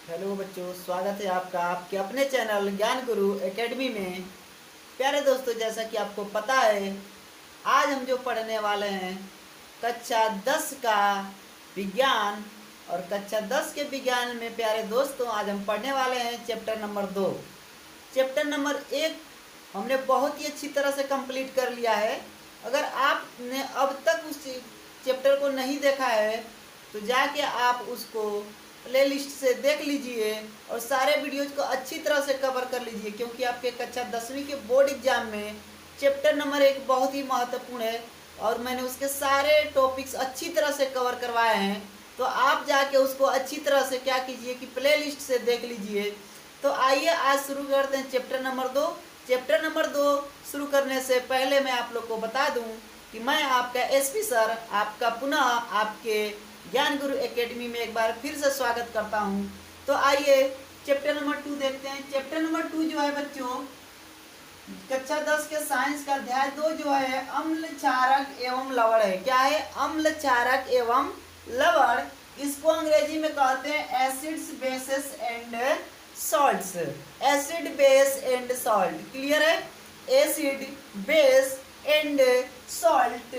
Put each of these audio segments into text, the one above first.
Hello बच्चों, स्वागत है आपका आपके अपने चैनल ज्ञान गुरु एकेडमी में। प्यारे दोस्तों, जैसा कि आपको पता है, आज हम जो पढ़ने वाले हैं कक्षा 10 का विज्ञान। और कक्षा 10 के विज्ञान में प्यारे दोस्तों, आज हम पढ़ने वाले हैं चैप्टर नंबर 2। चैप्टर नंबर 1 हमने बहुत ही अच्छी तरह से कंप्लीट कर लिया है। अगर आपने अब तक उस चैप्टर को नहीं देखा है तो जाके आप उसको प्लेलिस्ट से देख लीजिए और सारे वीडियोज को अच्छी तरह से कवर कर लीजिए, क्योंकि आपके कक्षा 10वीं के बोर्ड एग्जाम में चैप्टर नंबर 1 बहुत ही महत्वपूर्ण है और मैंने उसके सारे टॉपिक्स अच्छी तरह से कवर करवाए हैं। तो आप जाके उसको अच्छी तरह से क्या कीजिए कि प्लेलिस्ट से देख लीजिए। तो आइए आज शुरू करते हैं चैप्टर नंबर 2। चैप्टर नंबर 2 शुरू करने से पहले मैं आप लोग को बता दूं कि मैं आपका एसपी सर आपका पुनः आपके ज्ञान गुरु एकेडमी में एक बार फिर से स्वागत करता हूं। तो आइए चैप्टर नंबर 2 देखते हैं। चैप्टर नंबर 2 जो है बच्चों, कक्षा 10 के साइंस का अध्याय 2 जो है अम्ल क्षारक एवं लवण है। क्या है? अम्ल क्षारक एवं लवण। इसको अंग्रेजी में कहते हैं acids bases and salts. Acid base and salt. Clear है? Acid base and salt.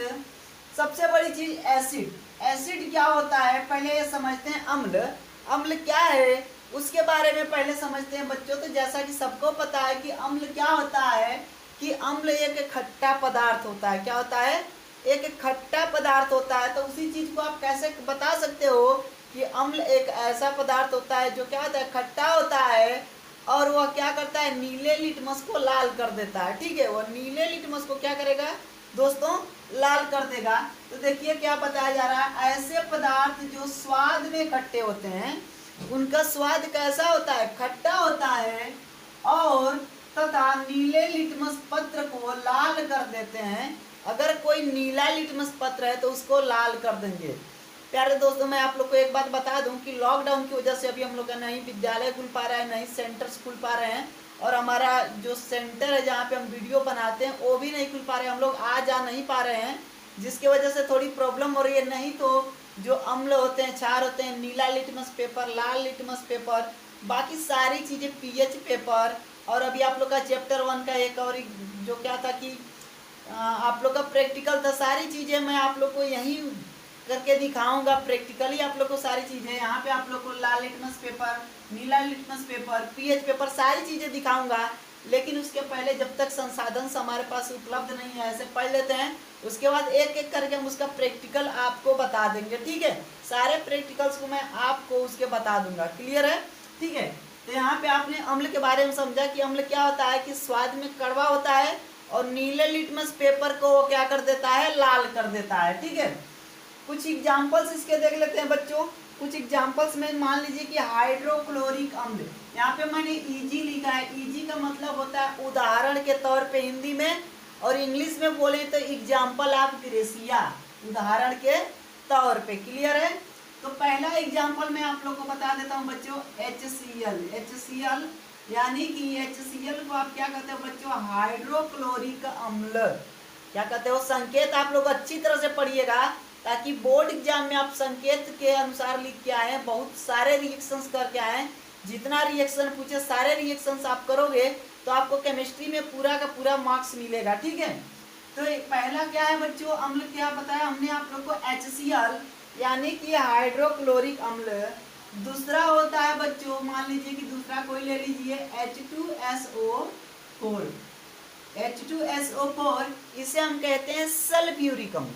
सबसे बड़ी चीज एसिड। एसिड क्या होता है पहले ये समझते हैं। अम्ल, अम्ल क्या है उसके बारे में पहले समझते हैं बच्चों। तो जैसा कि सबको पता है कि अम्ल क्या होता है, कि अम्ल एक खट्टा पदार्थ होता है। क्या होता है? एक खट्टा पदार्थ होता है। तो उसी चीज को आप कैसे बता सकते हो कि अम्ल एक ऐसा पदार्थ होता है जो क्या होता है, खट्टा होता है और वह क्या करता है, नीले लिटमस को लाल कर देता है। ठीक है, वह नीले लिटमस को क्या करेगा दोस्तों, लाल कर देगा। तो देखिए क्या बताया जा रहा है, ऐसे पदार्थ जो स्वाद में खट्टे होते हैं उनका स्वाद कैसा होता है, खट्टा होता है और तथा नीले लिटमस पत्र को लाल कर देते हैं। अगर कोई नीला लिटमस पत्र है तो उसको लाल कर देंगे। प्यारे दोस्तों, मैं आप लोग को एक बात बता दूं कि लॉकडाउन की वजह से अभी हम लोग का नहीं विद्यालय खुल पा रहा है, नहीं सेंटर्स खुल पा रहे हैं और हमारा जो सेंटर है जहाँ पे हम वीडियो बनाते हैं वो भी नहीं खुल पा रहे हैं। हम लोग आ जा नहीं पा रहे हैं, जिसकी वजह से थोड़ी प्रॉब्लम हो रही है। नहीं तो जो अम्ल होते हैं, क्षार होते हैं, नीला लिटमस पेपर, लाल लिटमस पेपर, बाकी सारी चीज़ें पीएच पेपर, और अभी आप लोग का चैप्टर 1 का एक और जो क्या था कि आप लोग का प्रैक्टिकल था। सारी चीज़ें मैं आप लोग को यहीं करके दिखाऊंगा। प्रैक्टिकली आप लोग को सारी चीज़ें यहाँ पे आप लोग को लाल लिटमस पेपर, नीला लिटमस पेपर, पीएच पेपर सारी चीज़ें दिखाऊंगा। लेकिन उसके पहले जब तक संसाधन हमारे पास उपलब्ध नहीं है, ऐसे पढ़ लेते हैं, उसके बाद एक एक करके हम उसका प्रैक्टिकल आपको बता देंगे। ठीक है, सारे प्रैक्टिकल्स को मैं आपको उसके बता दूंगा। क्लियर है? ठीक है, तो यहाँ पे आपने अम्ल के बारे में समझा कि अम्ल क्या होता है, कि स्वाद में कड़वा होता है और नीले लिटमस पेपर को वो क्या कर देता है, लाल कर देता है। ठीक है, कुछ एग्जाम्पल्स इसके देख लेते हैं बच्चों। कुछ एग्जाम्पल्स में मान लीजिए कि हाइड्रोक्लोरिक अम्ल, यहाँ पे मैंने ईजी लिखा है। ईजी का मतलब होता है उदाहरण के तौर पे हिंदी में, और इंग्लिश में बोले तो एग्जाम्पल ऑफ ग्रेसिया, उदाहरण के तौर पे। क्लियर है? तो पहला एग्जाम्पल मैं आप लोग को बता देता हूँ बच्चों, HCl। HCl यानी कि HCl को आप क्या कहते हो बच्चों, हाइड्रोक्लोरिक अम्ल। क्या कहते हो, संकेत आप लोग अच्छी तरह से पढ़िएगा ताकि बोर्ड एग्जाम में आप संकेत के अनुसार लिख के आए। बहुत सारे रिएक्शंस करके आए, जितना रिएक्शन पूछे सारे रिएक्शंस आप करोगे तो आपको केमिस्ट्री में पूरा का पूरा मार्क्स मिलेगा। ठीक है, तो पहला क्या है बच्चों, अम्ल क्या बताया हमने आप लोग को, HCl यानी कि हाइड्रोक्लोरिक अम्ल। दूसरा होता है बच्चों, मान लीजिए कि दूसरा कोई ले लीजिए, H2SO4। H2SO4 इसे हम कहते हैं सल्फ्यूरिक अम्ल।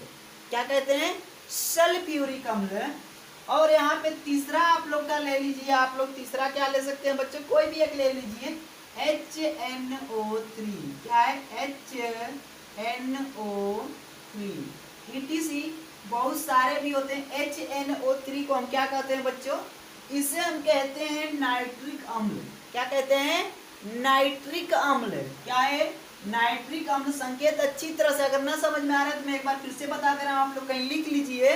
क्या कहते हैं? सल्फ्यूरिक अम्ल। और यहाँ पे तीसरा आप लोग का ले लीजिए। आप लोग तीसरा क्या ले सकते हैं बच्चों, कोई भी एक ले लीजिए, HNO3। क्या है? HNO3 ETC। बहुत सारे भी होते हैं। HNO3 को हम क्या कहते हैं बच्चों, इसे हम कहते हैं नाइट्रिक अम्ल। क्या कहते हैं? नाइट्रिक अम्ल। क्या है? नाइट्रिक अम्ल। संकेत अच्छी तरह से अगर ना समझ में आ रहा है तो मैं एक बार फिर से बता दे रहा हूं, आप लोग कहीं लिख लीजिए।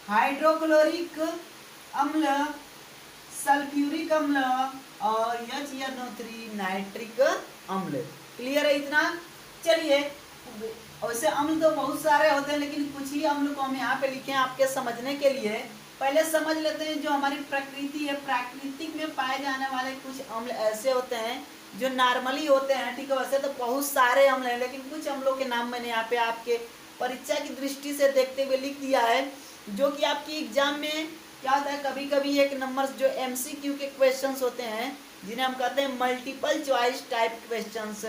हाइड्रोक्लोरिक अम्ल, सल्फ्यूरिक अम्ल और HNO3 नाइट्रिक अम्ल। क्लियर है इतना? चलिए, वैसे अम्ल तो बहुत सारे होते हैं लेकिन कुछ ही अम्ल को हम यहाँ पे लिखे हैं आपके समझने के लिए। पहले समझ लेते हैं जो हमारी प्रकृति है, प्राकृतिक में पाए जाने वाले कुछ अम्ल ऐसे होते हैं जो नॉर्मली होते हैं, ठीक है। वैसे तो बहुत सारे अम्ल हैं, लेकिन कुछ अम्लों के नाम मैंने यहाँ पे आपके परीक्षा की दृष्टि से देखते हुए लिख दिया है, जो कि आपकी एग्जाम में क्या होता है, कभी कभी एक नंबर जो MCQ के क्वेश्चंस होते हैं, जिन्हें हम कहते हैं मल्टीपल चॉइस टाइप क्वेश्चंस,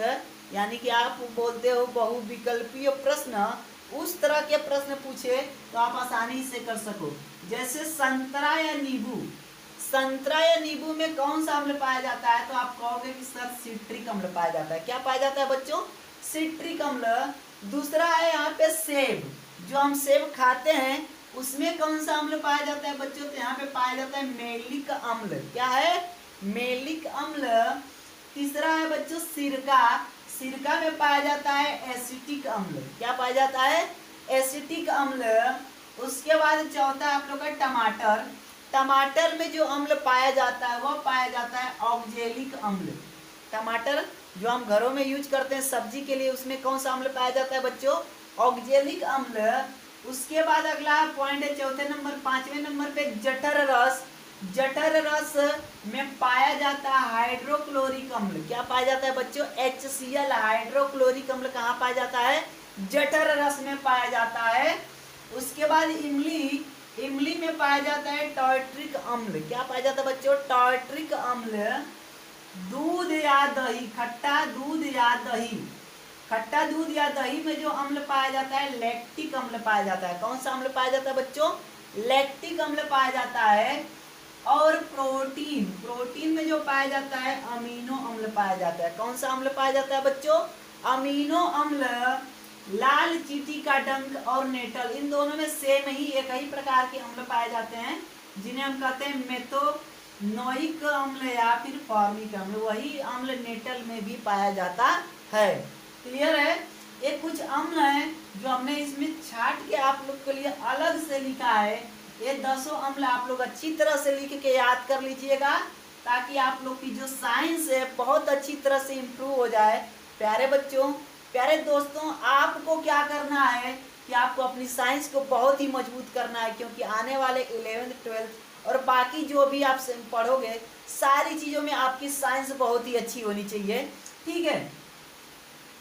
यानी कि आप बोलते हो बहुविकल्पीय प्रश्न, उस तरह के प्रश्न पूछे तो आप आसानी से कर सको। जैसे संतरा या नींबू, संतरा या नींबू में कौन सा अम्ल पाया जाता है, तो आप कहोगे कि सर सिट्रिक अम्ल पाया जाता है। क्या पाया जाता है बच्चों? सिट्रिक अम्ल। दूसरा है यहाँ पे सेब, जो हम सेब खाते हैं उसमें कौन सा अम्ल पाया जाता है बच्चों, तो यहाँ पे पाया जाता है मेलिक अम्ल। क्या है? मेलिक अम्ल। तीसरा है बच्चों सिरका, सिरका में पाया जाता है एसिटिक अम्ल। क्या पाया जाता है? एसिटिक अम्ल। उसके बाद चौथा आप लोग का टमाटर, टमाटर में जो अम्ल पाया जाता है वह पाया जाता है ऑक्जेलिक अम्ल। टमाटर जो हम घरों में यूज करते हैं सब्जी के लिए, उसमें कौन सा अम्ल पाया जाता है बच्चों? ऑक्जेलिक अम्ल। उसके बाद अगला पॉइंट है चौथे नंबर, पांचवें नंबर पे जठर रस, जठर रस में पाया जाता है हाइड्रोक्लोरिक अम्ल। क्या पाया जाता है बच्चों? HCl हाइड्रोक्लोरिक अम्ल कहाँ पाया जाता है? जठर रस में पाया जाता है। उसके बाद इमली, इमली में पाया जाता है टार्ट्रिक अम्ल। क्या पाया जाता है बच्चों? टार्ट्रिक अम्ल। दूध या दही, खट्टा दूध या दही, खट्टा दूध या दही में जो अम्ल पाया जाता है लैक्टिक अम्ल पाया जाता है। कौन सा अम्ल पाया जाता है बच्चों? लैक्टिक अम्ल पाया जाता है। और प्रोटीन, प्रोटीन में जो पाया जाता है अमीनो अम्ल पाया जाता है। कौन सा अम्ल पाया जाता है बच्चों? अमीनो अम्ल। लाल चींटी का डंक और नेटल, इन दोनों में सेम ही एक ही प्रकार के अम्ल पाए जाते हैं, जिन्हें हम कहते हैं मेथोनोइक अम्ल या फिर फॉर्मिक अम्ल। वही अम्ल नेटल में भी पाया जाता है। क्लियर है? ये कुछ अम्ल हैं जो हमने इसमें छाट के आप लोग के लिए अलग से लिखा है। ये 10 अम्ल आप लोग अच्छी तरह से लिख के याद कर लीजिएगा, ताकि आप लोग की जो साइंस है बहुत अच्छी तरह से इम्प्रूव हो जाए। प्यारे बच्चों, प्यारे दोस्तों, आपको क्या करना है कि आपको अपनी साइंस को बहुत ही मजबूत करना है, क्योंकि आने वाले 11th 12th और बाकी जो भी आप पढ़ोगे सारी चीज़ों में आपकी साइंस बहुत ही अच्छी होनी चाहिए। ठीक है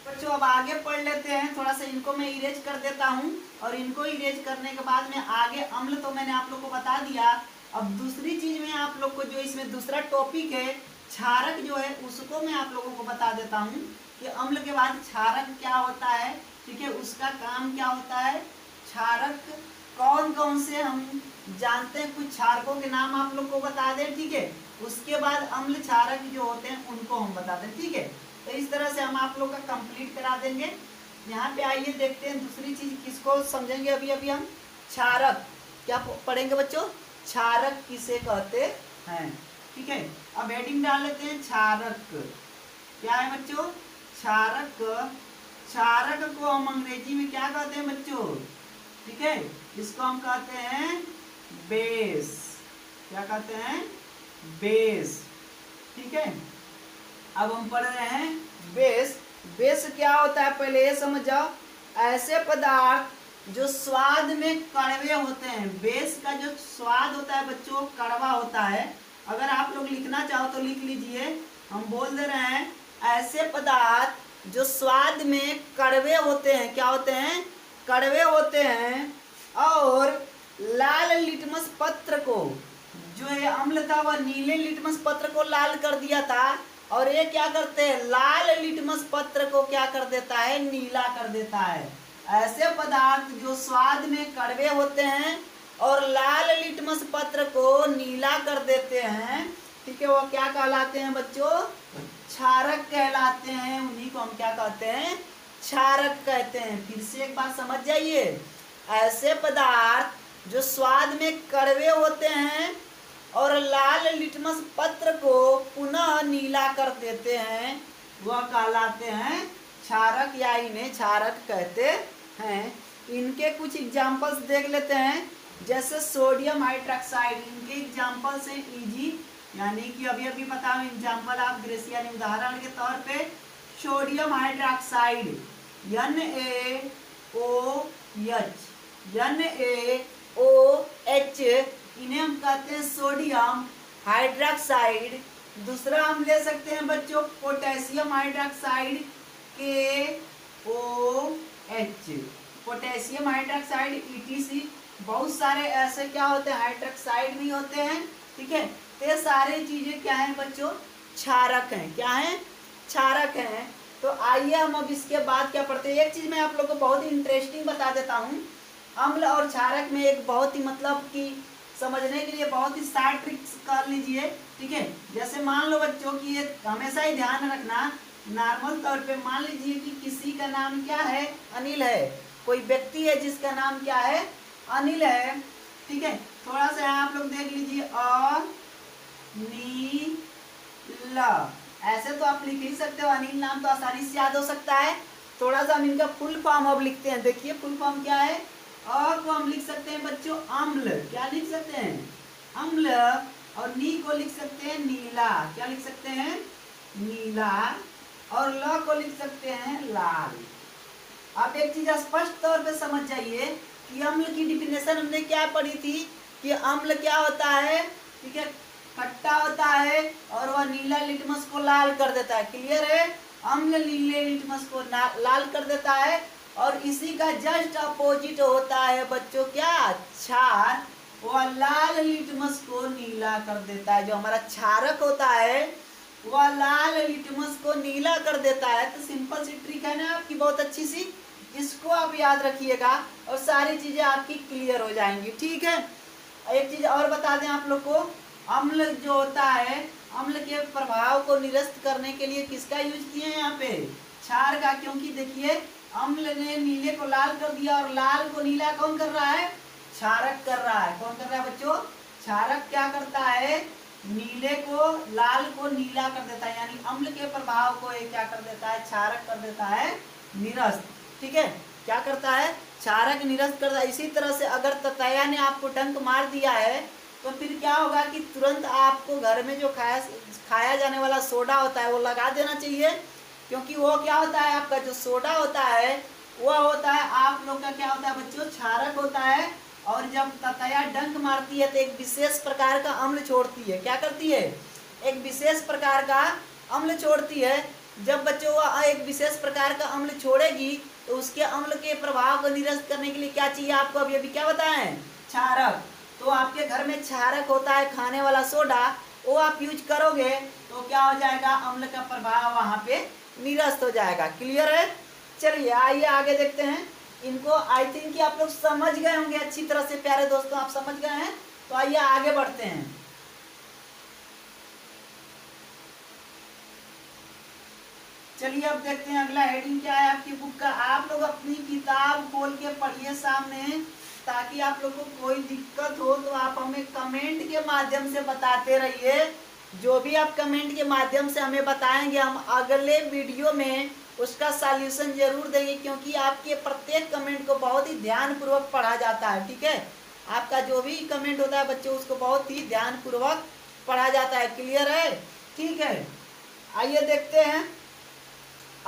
बच्चों, अब आगे पढ़ लेते हैं। थोड़ा सा इनको मैं इरेज कर देता हूँ, और इनको इरेज करने के बाद में आगे अम्ल तो मैंने आप लोग को बता दिया। अब दूसरी चीज में आप लोग को जो इसमें दूसरा टॉपिक है क्षारक जो है, उसको मैं आप लोगों को बता देता हूँ कि अम्ल के बाद क्षारक क्या होता है। ठीक है, उसका काम क्या होता है, क्षारक कौन कौन से हम जानते हैं, कुछ क्षारकों के नाम आप लोग को बता दें। ठीक है, उसके बाद अम्ल क्षारक जो होते हैं उनको हम बता दें। ठीक है, तो इस तरह से हम आप लोग का कंप्लीट करा देंगे। यहाँ पे आइए देखते हैं दूसरी चीज किसको समझेंगे। अभी अभी हम क्षारक क्या पढ़ेंगे बच्चों, क्षारक किसे कहते हैं। ठीक है, अब हेडिंग डाल लेते हैं क्षारक। क्या है बच्चों? क्षारक। क्षारक को हम अंग्रेजी में क्या कहते हैं बच्चों? ठीक है, इसको हम कहते हैं बेस। क्या कहते हैं? बेस। ठीक है, अब हम पढ़ रहे हैं बेस। बेस क्या होता है पहले ये समझ जाओ। ऐसे पदार्थ जो स्वाद में कड़वे होते हैं, बेस का जो स्वाद होता है बच्चों कड़वा होता है। अगर आप लोग लिखना चाहो तो लिख लीजिए, हम बोल दे रहे हैं ऐसे पदार्थ जो स्वाद में कड़वे होते हैं। क्या होते हैं? कड़वे होते हैं। और लाल लिटमस पत्र को, जो ये अम्ल था वह नीले लिटमस पत्र को लाल कर दिया था, और ये क्या करते हैं, लाल लिटमस पत्र को क्या कर देता है, नीला कर देता है। ऐसे पदार्थ जो स्वाद में कड़वे होते हैं और लाल लिटमस पत्र को नीला कर देते हैं, ठीक है, वो क्या कहलाते हैं बच्चों? क्षारक कहलाते हैं। उन्हीं को हम क्या कहते हैं? क्षारक कहते हैं। फिर से एक बात समझ जाइए, ऐसे पदार्थ जो स्वाद में कड़वे होते हैं और लाल लिटमस पत्र को पुनः नीला कर देते हैं, वह कहलाते हैं क्षारक, या इन्हें क्षारक कहते हैं। इनके कुछ एग्जाम्पल्स देख लेते हैं। जैसे सोडियम हाइड्रोक्साइड, इनके एग्जाम्पल्स हैं इजी, यानी कि अभी अभी बताओ एग्जाम्पल आप ग्रेस, यानी उदाहरण के तौर पे सोडियम हाइड्रोक्साइड NaOH, NaOH इन्हें हम कहते हैं सोडियम हाइड्रोक्साइड। दूसरा हम ले सकते हैं बच्चों potassium hydroxide KOH, potassium hydroxide ETC। बहुत सारे ऐसे क्या होते हैं हाइड्रोक्साइड भी होते हैं, ठीक है। तो ये सारे चीजें क्या हैं बच्चों, क्षारक हैं। क्या हैं, क्षारक हैं। तो आइए हम अब इसके बाद क्या पढ़ते हैं। एक चीज मैं आप लोगों को बहुत ही इंटरेस्टिंग बता देता हूँ। अम्ल और क्षारक में एक बहुत ही मतलब कि समझने के लिए बहुत ही शार्ट ट्रिक्स कर लीजिए, ठीक है। जैसे मान लो बच्चों कि ये हमेशा ही ध्यान रखना, नॉर्मल तौर पे मान लीजिए कि किसी का नाम क्या है, अनिल है। कोई व्यक्ति है जिसका नाम क्या है, अनिल है, ठीक है। थोड़ा सा आप लोग देख लीजिए अनिल, ऐसे तो आप लिख ही सकते हो, अनिल नाम तो आसानी से याद हो सकता है। थोड़ा सा हम इनका फुल फॉर्म अब लिखते हैं। देखिए फुल फॉर्म क्या है, और को हम लिख सकते हैं बच्चों अम्ल। क्या लिख सकते हैं, अम्ल। और नी को लिख सकते हैं नीला। क्या लिख सकते हैं, नीला। और ल को लिख सकते हैं लाल। आप एक चीज स्पष्ट तौर पे समझ जाइए कि अम्ल की डिफिनेशन हमने क्या पढ़ी थी कि अम्ल क्या होता है, ठीक है, खट्टा होता है और वह नीला लिटमस को लाल कर देता है। क्लियर है, अम्ल नीले लिटमस को लाल कर देता है। और इसी का जस्ट अपोजिट होता है बच्चों क्या, क्षार, वह लाल लिटमस को नीला कर देता है। जो हमारा क्षारक होता है वह लाल लिटमस को नीला कर देता है। तो सिंपल सी ट्रिक है ना आपकी, बहुत अच्छी सी, इसको आप याद रखिएगा और सारी चीजें आपकी क्लियर हो जाएंगी, ठीक है। एक चीज और बता दें आप लोग को, अम्ल जो होता है, अम्ल के प्रभाव को निरस्त करने के लिए किसका यूज किए हैं यहाँ पे, क्षार का। क्योंकि देखिए अम्ल ने नीले को लाल कर दिया और लाल को नीला कौन कर रहा है, क्षारक कर रहा है। कौन कर रहा है बच्चों, क्षारक क्या करता है, नीले को लाल को नीला कर देता है। यानी अम्ल के प्रभाव को ये क्या कर देता है, क्षारक कर देता है निरस्त, ठीक है। क्या करता है, क्षारक निरस्त करता है। इसी तरह से अगर ततैया ने आपको डंक मार दिया है तो फिर क्या होगा कि तुरंत आपको घर में जो खाया जाने वाला सोडा होता है वो लगा देना चाहिए। क्योंकि वो क्या होता है, आपका जो सोडा होता है वह होता है आप लोग का क्या होता है बच्चों, क्षारक होता है। और जब ततैया डंक मारती है तो एक विशेष प्रकार का अम्ल छोड़ती है। क्या करती है, एक विशेष प्रकार का अम्ल छोड़ती है। जब बच्चों वो एक विशेष प्रकार का अम्ल छोड़ेगी तो उसके अम्ल के प्रभाव को निरस्त करने के लिए क्या चाहिए आपको, अभी क्या बताएं, क्षारक। तो आपके घर में क्षारक होता है खाने वाला सोडा, वो आप यूज करोगे तो क्या हो जाएगा, अम्ल का प्रभाव वहां पे निरस्त हो जाएगा। क्लियर है, चलिए आइए आगे देखते हैं। इनको आई थिंक कि आप लोग समझ गए होंगे अच्छी तरह से। प्यारे दोस्तों आप समझ गए हैं, तो आइए आगे बढ़ते हैं। चलिए अब देखते हैं अगला हेडिंग क्या है आपकी बुक का। आप लोग अपनी किताब खोल के पढ़िए सामने, ताकि आप लोग को कोई दिक्कत हो तो आप हमें कमेंट के माध्यम से बताते रहिए। जो भी आप कमेंट के माध्यम से हमें बताएंगे हम अगले वीडियो में उसका सॉल्यूशन जरूर देंगे। क्योंकि आपके प्रत्येक कमेंट को बहुत ही ध्यानपूर्वक पढ़ा जाता है, ठीक है। आपका जो भी कमेंट होता है बच्चों उसको बहुत ही ध्यानपूर्वक पढ़ा जाता है। क्लियर है, ठीक है। आइए देखते हैं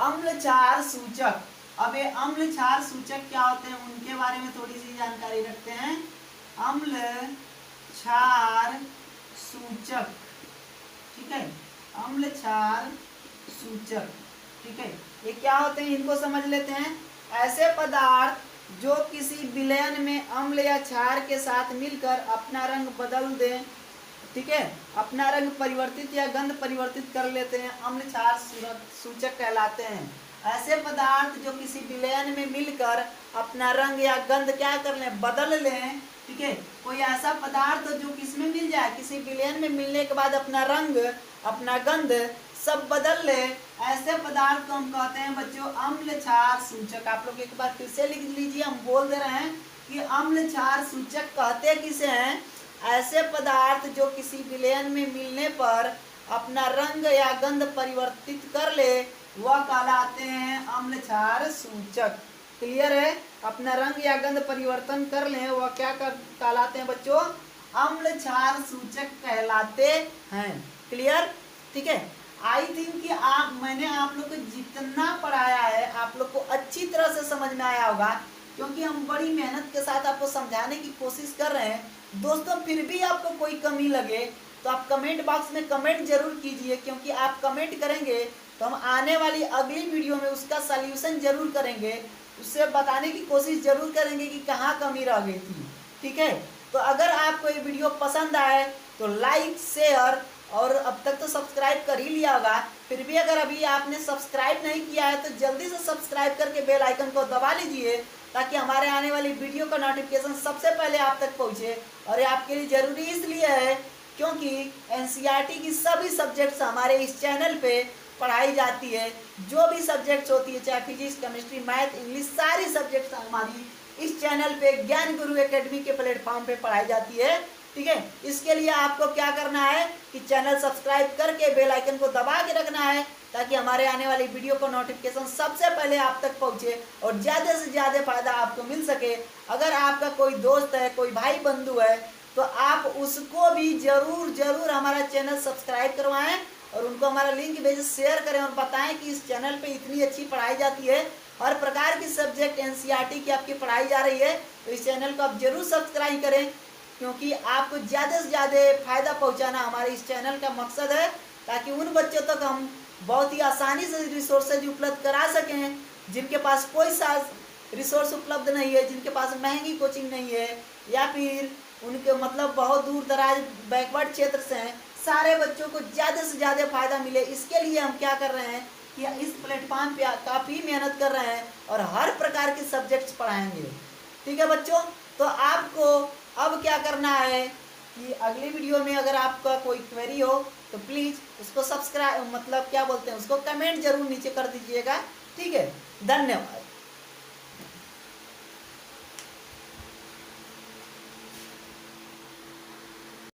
अम्ल क्षार सूचक। अब ये अम्ल क्षार सूचक क्या होते हैं उनके बारे में थोड़ी सी जानकारी रखते हैं। अम्ल क्षार सूचक, ठीक है, अम्ल क्षार सूचक, ठीक है, ये क्या होते हैं इनको समझ लेते हैं। ऐसे पदार्थ जो किसी विलयन में अम्ल या क्षार के साथ मिलकर अपना रंग बदल दें, ठीक है, अपना रंग परिवर्तित या गंध परिवर्तित कर लेते हैं, अम्ल क्षार सूचक कहलाते हैं। ऐसे पदार्थ जो किसी विलयन में मिलकर अपना रंग या गंध क्या कर लें, बदल लें, ठीक है। कोई ऐसा पदार्थ जो किसमें मिल जाए, किसी विलयन में मिलने के बाद अपना रंग अपना गंध सब बदल ले, ऐसे पदार्थ को हम कहते हैं बच्चों अम्ल क्षार सूचक। आप लोग एक बार फिर से लिख लीजिए, हम बोल दे रहे हैं कि अम्ल क्षार सूचक कहते किसे हैं, ऐसे पदार्थ जो किसी विलयन में मिलने पर अपना रंग या गंध परिवर्तित कर ले वह कहलाते हैं अम्ल क्षार सूचक। क्लियर है, अपना रंग या गंध परिवर्तन कर ले वह क्या कहलाते हैं बच्चों, अम्ल क्षार सूचक कहलाते हैं। क्लियर, ठीक है। आई थिंक कि मैंने आप लोग को जितना पढ़ाया है आप लोग को अच्छी तरह से समझ में आया होगा। क्योंकि हम बड़ी मेहनत के साथ आपको समझाने की कोशिश कर रहे हैं। दोस्तों फिर भी आपको कोई कमी लगे तो आप कमेंट बॉक्स में कमेंट जरूर कीजिए, क्योंकि आप कमेंट करेंगे तो हम आने वाली अगली वीडियो में उसका सल्यूशन जरूर करेंगे, उससे बताने की कोशिश जरूर करेंगे कि कहाँ कमी रह गई थी। ठीक है, तो अगर आपको ये वीडियो पसंद आए तो लाइक शेयर, और अब तक तो सब्सक्राइब कर ही लिया होगा, फिर भी अगर अभी आपने सब्सक्राइब नहीं किया है तो जल्दी से सब्सक्राइब करके बेल आइकन को दबा लीजिए, ताकि हमारे आने वाली वीडियो का नोटिफिकेशन सबसे पहले आप तक पहुंचे। और ये आपके लिए ज़रूरी इसलिए है क्योंकि एनसीईआरटी की सभी सब्जेक्ट्स हमारे इस चैनल पे पढ़ाई जाती है। जो भी सब्जेक्ट्स होती है, चाहे फिजिक्स, केमिस्ट्री, मैथ, इंग्लिश, सारी सब्जेक्ट्स हमारी इस चैनल पे ज्ञान गुरु एकेडमी के प्लेटफॉर्म पे पढ़ाई जाती है। ठीक है, इसके लिए आपको क्या करना है कि चैनल सब्सक्राइब करके बेल आइकन को दबा के रखना है, ताकि हमारे आने वाली वीडियो का नोटिफिकेशन सबसे पहले आप तक पहुंचे और ज़्यादा से ज़्यादा फायदा आपको मिल सके। अगर आपका कोई दोस्त है, कोई भाई बंधु है, तो आप उसको भी जरूर हमारा चैनल सब्सक्राइब करवाएं और उनको हमारा लिंक भेज शेयर करें और बताएं कि इस चैनल पे इतनी अच्छी पढ़ाई जाती है, हर प्रकार की सब्जेक्ट एनसीईआरटी की आपकी पढ़ाई जा रही है। तो इस चैनल को आप जरूर सब्सक्राइब करें, क्योंकि आपको ज़्यादा से ज़्यादा फायदा पहुंचाना हमारे इस चैनल का मकसद है, ताकि उन बच्चों तक हम बहुत ही आसानी से रिसोर्सेज उपलब्ध करा सकें जिनके पास कोई सा रिसोर्स उपलब्ध नहीं है, जिनके पास महंगी कोचिंग नहीं है, या फिर उनके मतलब बहुत दूर दराज बैकवर्ड क्षेत्र से हैं। सारे बच्चों को ज़्यादा से ज़्यादा फायदा मिले, इसके लिए हम क्या कर रहे हैं कि इस प्लेटफॉर्म पे काफ़ी मेहनत कर रहे हैं और हर प्रकार के सब्जेक्ट्स पढ़ाएंगे। ठीक है बच्चों, तो आपको अब क्या करना है कि अगली वीडियो में अगर आपका कोई क्वेरी हो तो प्लीज़ उसको सब्सक्राइब मतलब क्या बोलते हैं उसको कमेंट जरूर नीचे कर दीजिएगा। ठीक है, धन्यवाद।